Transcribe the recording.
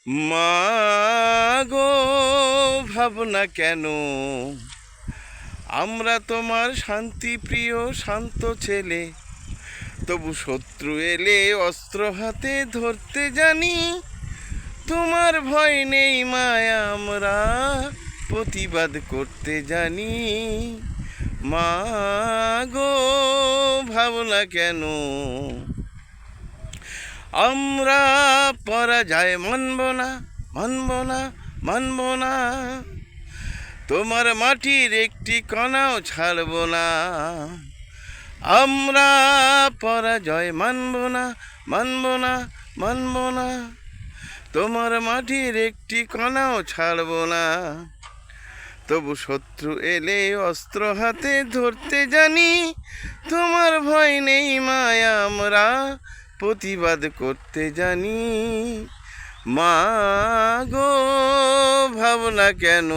মা গো ভাবনা কেন, আমরা তোমার শান্তি প্রিয় শান্ত ছেলে, তবু শত্রু এলে অস্ত্র হাতে ধরতে জানি। তোমার ভয় নেই মায়া, আমরা প্রতিবাদ করতে জানি। মা গো ভাবনা কেন, আমরা পরাজয় মানব না, মানব না, মানব না। তোমার মাটির একটি কণাও ছাড়ব না। আমরা পরাজয় মানব না, মানব না, মানব না। তোমার মাটির একটি কণাও ছাড়ব না। তবু শত্রু এলে অস্ত্র হাতে ধরতে জানি। তোমার ভয় নেই মায়া, আমরা প্রতিবাদ করতে জানি। মা গো ভাবনা কেন।